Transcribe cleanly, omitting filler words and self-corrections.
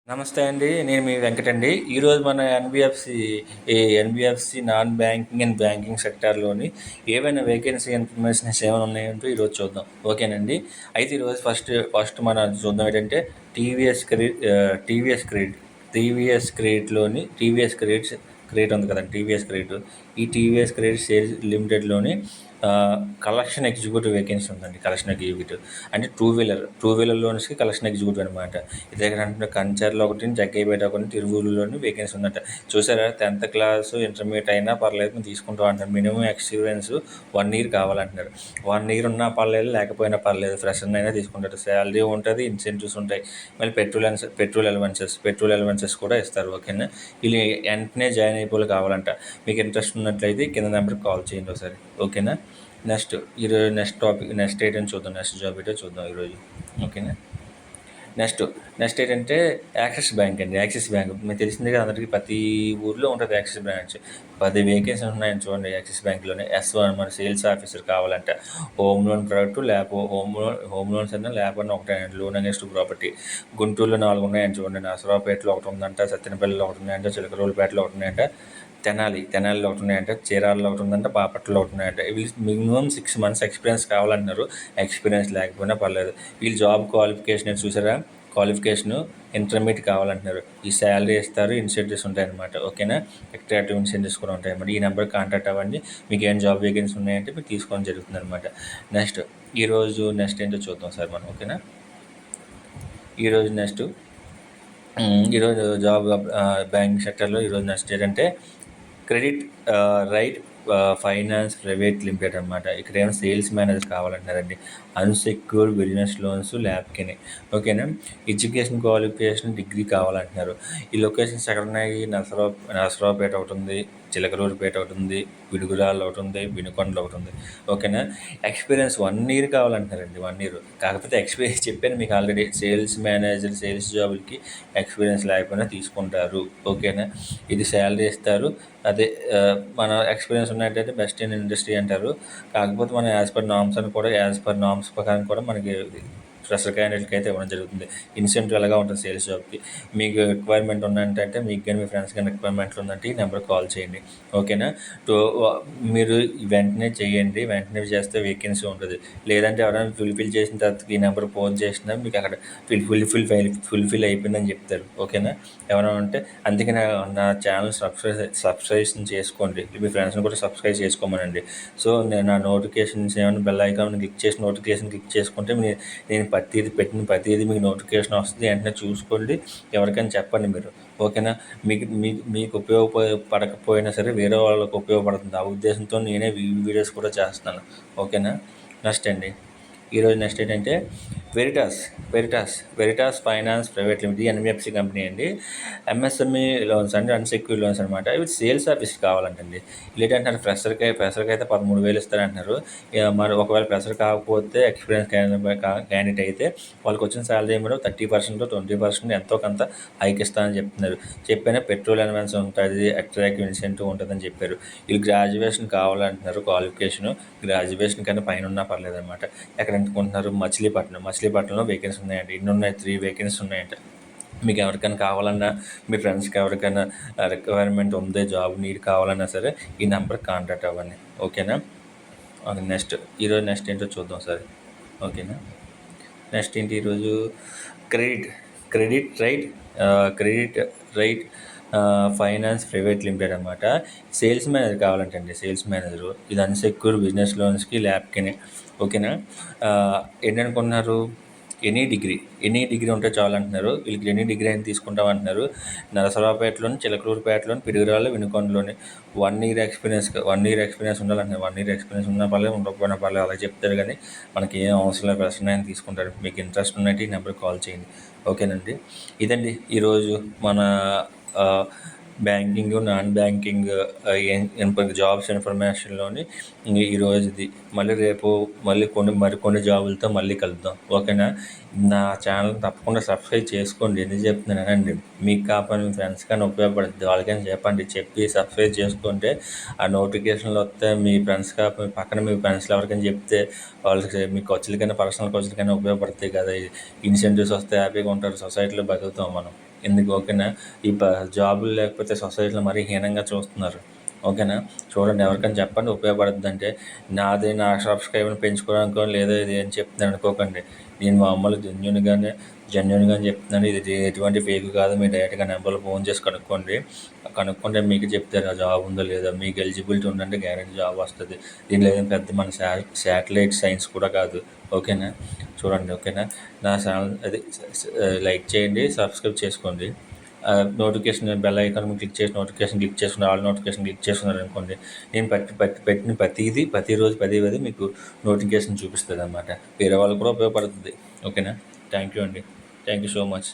నమస్తే అండి. నేను మీ వెంకట్ అండి. ఈరోజు మన NBFC non banking and banking సెక్టార్‌లోని ఏవైనా వేకెన్సీ ఇన్ఫర్మేషన్స్ ఏమైనా ఉన్నాయంటూ ఈరోజు చూద్దాం. ఓకేనండి. అయితే ఈరోజు ఫస్ట్ మనం చూద్దాం ఏంటంటే టీవీఎస్ క్రెడిట్‌లోని క్రెడిట్ ఉంది కదండీ! TVS credit. ఈ టీవీఎస్ క్రెడిట్ సేల్స్ లిమిటెడ్‌లోని కలెక్షన్ ఎగ్జిక్యూటివ్ వేకెన్సీ ఉందండి. కలెక్షన్ ఎగ్జిక్యూటివ్ అంటే టూ వీలర్ లోన్స్‌కి కలెక్షన్ ఎగ్జిక్యూటివ్ అనమాట. ఇదేంటంటే కంచర్లో ఒకటి, జగ్గయ్యపేట ఒకటి, తిరువూరులోని వేకెన్సీ ఉందంట. చూసారా 10th క్లాసు ఇంటర్మీడియట్ అయినా పర్లేదు మేము తీసుకుంటాం అంటున్నారు. మినిమం ఎక్స్పీరియన్స్ 1 ఇయర్ కావాలంటున్నారు. 1 ఇయర్ ఉన్నా పర్లేదు, లేకపోయినా పర్లేదు, ఫ్రెషర్ని అయినా తీసుకుంటారు. శాలరీ ఉంటుంది, ఇన్సెంటివ్స్ ఉంటాయి. మళ్ళీ పెట్రోల్ అలవెన్సెస్ కూడా ఇస్తారు. ఓకేనా. వీళ్ళు వెంటనే జాయిన్ అయిపోయి కావాలంట. మీకు ఇంట్రెస్ట్ ఉన్నట్లయితే కింద నెంబర్కి కాల్ చేయండి ఒకసారి. ఓకేనా. ఈరోజు నెక్స్ట్ ఏంటని చూద్దాం. నెక్స్ట్ జాబ్ ఏంటో చూద్దాం ఈరోజు. ఓకేనా. నెక్స్ట్ ఏంటంటే యాక్సిస్ బ్యాంక్ అండి. యాక్సిస్ బ్యాంక్ మీకు తెలిసిందే కదా అందరికీ, ప్రతి ఊర్లో ఉంటుంది యాక్సిస్ బ్రాంచ్. 10 వేకెన్సీ ఉన్నాయని చూడండి యాక్సిస్ బ్యాంక్లోనే. S1 మన సేల్స్ ఆఫీసర్ కావాలంట. Home loan product home loans అయినా లేకపోయినా ఒకటే లోన్ అగేన్స్ట్ ప్రాపర్టీ. గుంటూరులో 4 ఉన్నాయని చూడండి. నరసరావుపేటలో ఒకటి ఉందంట, సత్తెనపల్లిలో ఒకటి ఉన్నాయంట, చిలకలూరిపేటలో ఒకటి ఉన్నాయంట, తెనాలిలో ఒకటి ఉన్నాయంట, చీరాలలో ఒకటి ఉందంట, బాపట్లలో ఒకటి ఉన్నాయంట. వీళ్ళు మినిమం 6 months ఎక్స్పీరియన్స్ కావాలంటున్నారు. ఎక్స్పీరియన్స్ లేకపోయినా పర్లేదు. వీళ్ళు జాబ్ క్వాలిఫికేషన్ చూసారా, క్వాలిఫికేషను ఇంటర్మీడియట్ కావాలంటున్నారు. ఈ శాలరీ ఇస్తారు, ఇన్సెంటివ్స్ ఉంటాయన్నమాట. ఓకేనా. అట్రాక్టివ్ ఇన్సెంటివ్స్ కూడా ఉంటాయన్నమాట. ఈ నెంబర్ కాంటాక్ట్ అవ్వండి. మీకు ఏం జాబ్ వేకెన్సీ ఉన్నాయంటే మీరు తీసుకోవడం జరుగుతుంది అనమాట. నెక్స్ట్ ఏంటో చూద్దాం సార్ మనం. ఓకేనా. ఈరోజు జాబ్ బ్యాంకింగ్ సెక్టర్లో ఈరోజు నెక్స్ట్ ఏంటంటే Credit Right Finance private limited అనమాట. ఇక్కడ ఏమైనా సేల్స్ మేనేజర్ కావాలంటున్నారండి. అన్సెక్యూర్డ్ బిజినెస్ లోన్స్ ల్యాబ్కిని. ఓకేనా. ఎడ్యుకేషన్ క్వాలిఫికేషన్ డిగ్రీ కావాలంటున్నారు. ఈ లొకేషన్స్ ఎక్కడ ఉన్నాయి? నరసరావుపేట ఒకటి ఉంది, చిలకలూరిపేట ఒకటి ఉంది, పిడుగురాళ్ళు ఒకటి ఉంది, వినుకొండలో ఒకటి ఉంది. ఓకేనా. ఎక్స్పీరియన్స్ 1 year కావాలంటున్నారండి. 1 year. కాకపోతే ఎక్స్పీరియన్స్ చెప్పాను మీకు ఆల్రెడీ. సేల్స్ మేనేజర్, సేల్స్ జాబులకి ఎక్స్పీరియన్స్ లేకపోయినా తీసుకుంటారు. ఓకేనా. ఇది శాలరీ ఇస్తారు. అదే మన ఎక్స్పీరియన్స్ ఉన్నట్టయితే బెస్ట్ ఇన్ ఇండస్ట్రీ అంటారు. కాకపోతే మనం యాజ్ పర్ నామ్స్ ప్రకారం కూడా మనకి ఫ్రెషర్ క్యాండిడేట్కి అయితే ఇవ్వడం జరుగుతుంది. ఇన్సెంటివ్ ఎలాగా ఉంటుంది సేల్స్ జాబ్కి. మీకు రిక్వైర్మెంట్ ఉందంటే, మీకు కానీ మీ ఫ్రెండ్స్ కానీ రిక్వైర్మెంట్లు ఉందంటే ఈ నెంబర్కి కాల్ చేయండి. ఓకేనా. మీరు వెంటనే చేయండి. వెంటనే చేస్తే వేకెన్సీ ఉంటుంది. లేదంటే ఎవరైనా ఫుల్ఫిల్ చేసిన తర్వాత ఈ నెంబర్ ఫోన్ చేసినా మీకు అక్కడ ఫుల్ఫిల్ అయిపోయిందని చెప్తారు. ఓకేనా. ఎవరైనా ఉంటే అందుకే నా ఛానల్ సబ్స్క్రైబ్ చేసుకోండి. మీ ఫ్రెండ్స్ని కూడా సబ్స్క్రైబ్ చేసుకోమనండి. సో నా నోటిఫికేషన్స్ ఏమైనా బెల్ ఐకాన్ నోటిఫికేషన్ క్లిక్ చేసుకుంటే నేను పెట్టిన ప్రతిదీ మీకు నోటిఫికేషన్ వస్తుంది. వెంటనే చూసుకోండి. ఎవరికైనా చెప్పండి మీరు. ఓకేనా. మీకు ఉపయోగపడకపోయినా సరే వేరే వాళ్ళకి ఉపయోగపడుతుంది. ఆ ఉద్దేశంతో నేనే వీడియోస్ కూడా చేస్తున్నాను. ఓకేనా. నెక్స్ట్ ఏంటంటే Veritas finance private limited, NBFC company అండి. ఎంఎస్ఎంఈ లోన్స్ అంటే అన్సెక్యూర్డ్ లోన్స్ అనమాట. ఇవి సేల్స్ ఆఫీస్ కావాలంటండి. ఏంటంటారు, ఫ్రెషర్కి అయితే 13,000 ఇస్తారంటున్నారు. మరి ఒకవేళ ఫ్రెషర్ కాకపోతే ఎక్స్పీరియన్స్ క్యాండిడేట్ అయితే వాళ్ళకి వచ్చిన శాలరీ ఏమో 30% 20% ఎంతో కొంత హైక్ ఇస్తానని చెప్తున్నారు. పెట్రోల్ అలవెన్స్ ఉంటుంది, అట్రాక్టివ్ ఇన్సెంటివ్ ఉంటుందని చెప్పారు. వీళ్ళు గ్రాడ్యుయేషన్ కావాలంటున్నారు. గ్రాడ్యుయేషన్ కన్నా పైన ఉన్నా పర్లేదు అనమాట. ఎక్కడ అనుకుంటున్నారు? మచిలీపట్నంలో వేకెన్సీ ఉన్నాయండి. 3 వేకెన్సీ ఉన్నాయంట. మీకు ఎవరికైనా కావాలన్నా, మీ ఫ్రెండ్స్కి ఎవరికైనా రిక్వైర్మెంట్ ఉంది, జాబ్ నీడ్ కావాలన్నా సరే ఈ నెంబర్కి కాంటాక్ట్ అవ్వండి. ఓకేనా. నెక్స్ట్ ఏంటో చూద్దాం సార్. ఓకేనా. నెక్స్ట్ ఏంటి ఈరోజు Credit Right Finance private limited అనమాట. సేల్స్ మేనేజర్ కావాలంటండి. Sales manager. ఇది అన్సెక్యూర్డ్ బిజినెస్ లోన్స్కి ల్యాబ్కిని. ఓకేనా. ఏంటనుకున్నారు? ఎనీ డిగ్రీ ఉంటే చాలు అంటున్నారు. వీళ్ళకి ఎనీ డిగ్రీ అని తీసుకుంటాం అంటున్నారు. నరసరావుపేటలోని, చిలకలూరుపేటలోని, పిడుగురాళ్ళు, వినుకొండలోని 1 year ఎక్స్పీరియన్స్ ఉండాలంటున్నారు. 1 year ఎక్స్పీరియన్స్ ఉన్నా పర్లేదు, ఉండకపోయినా పర్లేదు, అలా చెప్తారు. కానీ మనకి ఏం అవసరం లేదు, ప్రశ్న తీసుకుంటారు. మీకు ఇంట్రెస్ట్ ఉన్నట్టు ఈ నెంబర్కి కాల్ చేయండి. ఓకేనండి. ఇదండి ఈరోజు మన బ్యాంకింగ్, నాన్ బ్యాంకింగ్ జాబ్స్ ఇన్ఫర్మేషన్లోని ఈరోజుది. రేపు మరికొన్ని జాబులతో మళ్ళీ కలుద్దాం. ఓకేనా. నా ఛానల్ తప్పకుండా సబ్స్క్రైబ్ చేసుకోండి. ఎందుకు చెప్తున్నానండి, మీకు కాకపోయినా మీ ఫ్రెండ్స్ కానీ ఉపయోగపడుతుంది. వాళ్ళకైనా చెప్పి సబ్స్క్రైబ్ చేసుకుంటే ఆ నోటిఫికేషన్లు వస్తే మీ ఫ్రెండ్స్ కాకపోతే పక్కన మీ ఫ్రెండ్స్లో ఎవరికైనా చెప్తే వాళ్ళకి మీ ఖర్చులకైనా, పర్సనల్ ఖర్చులకైనా ఉపయోగపడతాయి కదా. ఇన్సెంటివ్స్ వస్తే హ్యాపీగా ఉంటారు. సొసైటీలో బతుకుతాం మనం. ఎందుకు ఓకేనా. ఈ జాబులు లేకపోతే సొసైటీలో మరీ హీనంగా చూస్తున్నారు. ఓకేనా. చూడండి, ఎవరికైనా చెప్పండి ఉపయోగపడుతుంది అంటే. నా సబ్స్క్రైబర్ని పెంచుకోవడానికో లేదా ఇది అని చెప్తున్నాను అనుకోకండి. నేను మామూలు జెన్యున్గా చెప్తున్నాను. ఇది ఎటువంటి ఫేక్ కాదు. మీరు డైరెక్ట్గా నెంబర్లో ఫోన్ చేసి కనుక్కుంటే మీకు చెప్తారు ఆ జాబ్ ఉందో లేదో. మీకు ఎలిజిబిలిటీ ఉందంటే గ్యారెంటీ జాబ్ వస్తుంది. దీనిలో ఏదైనా పెద్ద మన శాటిలైట్ సైన్స్ కూడా కాదు. ఓకేనా. చూడండి ఓకేనా. నా ఛానల్ అది లైక్ చేయండి, సబ్స్క్రైబ్ చేసుకోండి. నోటిఫికేషన్ బెల్ ఐకాన్ క్లిక్ చేసి నోటిఫికేషన్ క్లిక్ చేసుకుని ఆల్ నోటిఫికేషన్ క్లిక్ చేసుకున్నారు అనుకోండి, నేను పెట్టిన ప్రతిరోజు పది మీకు నోటిఫికేషన్ చూపిస్తుంది అనమాట. వేరే వాళ్ళకు కూడా ఉపయోగపడుతుంది. ఓకేనా. థ్యాంక్ యూ అండి. Thank you so much.